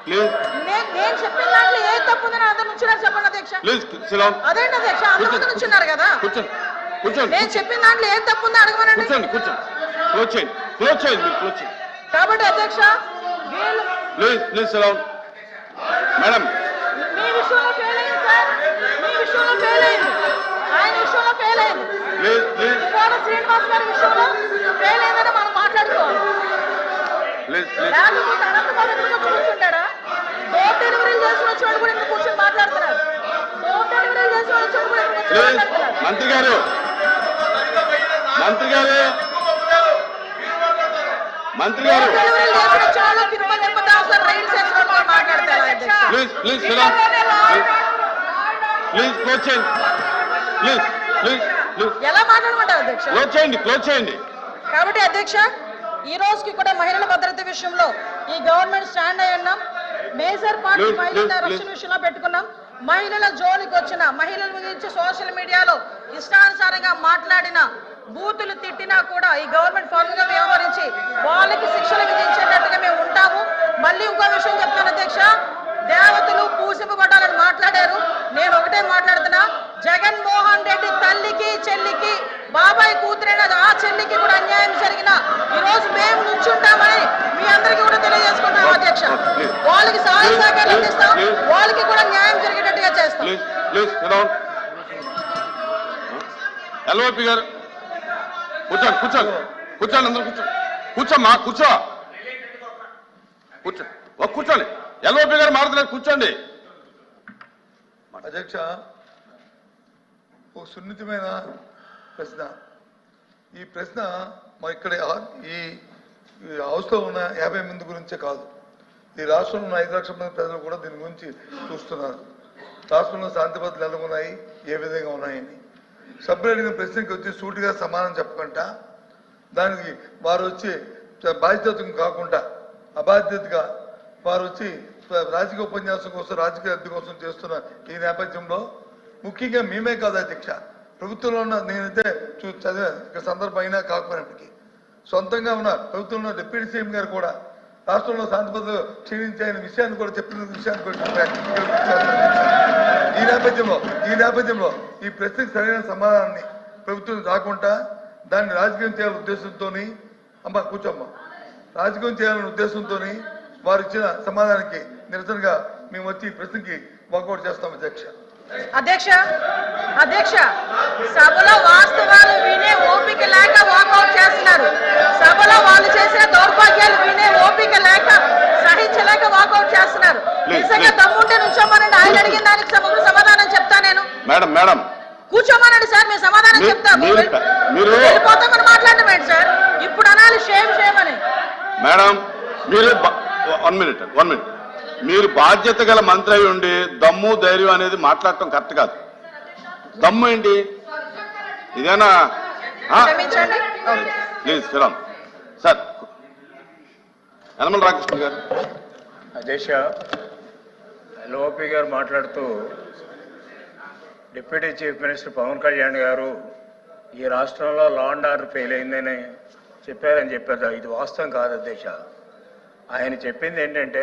Please నేను చెప్పిన దాంట్లో ఏ తప్పు ఉందని అందరు నుంచున్నారు చెప్పండి అధ్యక్ష. ప్లీజ్ సిలాన్. అదేంటి అధ్యక్ష అందరూ నుంచున్నారు కదా. కూర్చోండి కూర్చోండి. నేను చెప్పిన దాంట్లో ఏం తప్పు ఉందో అడగమనండి. కూర్చోండి కూర్చోండి. క్లోజ్ చేయండి క్లోజ్ చేయండి మీరు క్లోజ్ చేయండి. కాబట్టి అధ్యక్ష ప్లీజ్ ప్లీజ్ సిలాన్. మేడం మీ విషయంలో ఫెయిల్ అయింది సార్. మీ విషయంలో ఫెయిల్ అయింది. ఆయన విషయంలో ఫెయిల్ అయింది. ప్లీజ్ ప్లీజ్ శ్రీనివాస్ గారి విషయంలో ఫెయిల్ అయిందని మనం మాట్లాడుకోవాలి. Please please. లేకపోతే అనంతబాబు ఎందుకు కూర్చుంటాడా? డోర్ డెలివరీలు చేసిన వచ్చాడు కూడా ఎందుకు కూర్చొని మాట్లాడుతున్నారు? డోర్ డెలివరీలు చేసిన వచ్చాడు కూడా ఎందుకు కూర్చొని మాట్లాడుతున్నారు? మంత్రి గారు మంత్రి గారు మంత్రి గారు డెలివరీలు చేసిన వచ్చాడు తిరుపతి తిరుపతి అవసరం రైలు చేసిన మాట్లాడతారు. ప్లీజ్ ప్లీజ్ సిలాన్. ప్లీజ్ క్లోజ్ చేయండి. ప్లీజ్ ప్లీజ్ ప్లీజ్ ఎలా మాట్లాడమంటారు అధ్యక్ష? క్లోజ్ చేయండి క్లోజ్ చేయండి. కాబట్టి అధ్యక్ష ఈ రోజుకి కూడా మహిళల భద్రత విషయంలో ఈ గవర్నమెంట్ స్టాండ్ అయి ఉన్నాం. మేజర్ పార్టీ మహిళల రక్షణ విషయంలో పెట్టుకున్నాం. మహిళల జోలికి వచ్చిన మహిళల గురించి సోషల్ మీడియాలో ఇష్టానుసారంగా మాట్లాడిన బూతులు తిట్టినా కూడా ఈ గవర్నమెంట్ ఫార్మ్గా వ్యవహరించి వాళ్ళకి శిక్షలు విధించేటట్టుగా మేము ఉంటాము. మళ్ళీ ఇంకో విషయం చెప్తాను అధ్యక్ష, దేవతలు పూజింపబడాలని మాట్లాడారు. నేను ఒకటే మాట్లాడుతున్నా, జగన్మోహన్ రెడ్డి తల్లికి చెల్లికి బాబాయ్ కూతురైన ఆ చెల్లికి కూడా అన్యాయం జరిగిన ఈ రోజు మేము నుంచుంటామని మీ అందరికీ కూడా తెలియజేసుకుంటాం అధ్యక్ష. వాళ్ళకి సహాయ సహకారాలు అందిస్తాం, వాళ్ళకి కూడా న్యాయం జరిగేటట్టుగా చేస్తాం. ఎల్ఓపి గారు కూర్చోండి కూర్చోండి కూర్చోండి అందరూ కూర్చోండి. కూర్చోమ్మా కూర్చో కూర్చో కూర్చోండి. ఎల్ఓపి గారు మాట్లాడలేదు కూర్చోండి. అధ్యక్ష ఒక సున్నితమైన ప్రశ్న. ఈ ప్రశ్న మా ఇక్కడ ఈ హౌస్లో ఉన్న 50 మంది గురించే కాదు, ఈ రాష్ట్రంలో ఉన్న 5 లక్షల మంది ప్రజలు కూడా దీని గురించి చూస్తున్నారు. రాష్ట్రంలో శాంతి భద్రతలు ఎలా ఉన్నాయి, ఏ విధంగా ఉన్నాయని. సభ్యులు అడిగిన ప్రశ్నకి వచ్చి సూటిగా సమాధానం చెప్పకుండా దానికి వారు వచ్చి బాధ్యతగా కాకుండా అబాధ్యతగా వారు వచ్చి రాజకీయ ఉపన్యాసం కోసం రాజకీయ అద్దె కోసం చేస్తున్న ఈ నేపథ్యంలో ముఖ్యంగా మేమే కాదు అధ్యక్ష, ప్రభుత్వంలో ఉన్న నేనైతే చదివా ఇక్కడ సందర్భం అయినా కాకపోయినప్పటికీ సొంతంగా ఉన్న ప్రభుత్వంలో డిప్యూటీ సీఎం గారు కూడా రాష్ట్రంలో శాంతి భద్రతలు క్షీణించాయనే విషయాన్ని కూడా చెప్పిన విషయాన్ని కూడా ఈ నేపథ్యంలో ఈ ప్రశ్నకు సరైన సమాధానాన్ని ప్రభుత్వం రాకుండా దాన్ని రాజకీయం చేయాలనే ఉద్దేశంతో అమ్మ కూర్చోమ్మ రాజకీయం చేయాలనే ఉద్దేశంతో వారు ఇచ్చిన సమాధానానికి నిరసనగా మేము వచ్చి ఈ ప్రశ్నకి వాకౌట్ చేస్తాం అధ్యక్ష. అధ్యక్ష సభలో వాస్తవాలు వినే ఓపిక లేక వాకౌట్ చేస్తున్నారు. సభలో వాళ్ళు చేసిన దౌర్భాగ్యాలు వినే ఓపిక లేక సహించలేక వాకౌట్ చేస్తున్నారు. నిజంగా దమ్ముంటే నుంచోమనండి, ఆయన అడిగిన దానికి సమాధానం చెప్తా నేను. మేడం మేడం కూర్చోమనండి సార్, మేము సమాధానం చెప్తాము. వెళ్ళిపోతామని మాట్లాడడం ఏంటి సార్? ఇప్పుడు అనాలి షేమ్ షేమ్ అని. మేడం మీరు 1 మినిట్ మీరు బాధ్యత గల మంత్రి అయి ఉండి దమ్ము ధైర్యం అనేది మాట్లాడటం కరెక్ట్ కాదు. దమ్ము ఏంటి ఇదేనా? Please Sriram sir. యనమల రామకృష్ణ గారు. అధ్యక్ష ఎల్ఓపి గారు మాట్లాడుతూ deputy chief minister Pavan Kalyan garu ఈ రాష్ట్రంలో లా అండ్ ఆర్డర్ ఫెయిల్ అయిందని చెప్పారు. ఇది వాస్తవం కాదు అధ్యక్ష. ఆయన చెప్పింది ఏంటంటే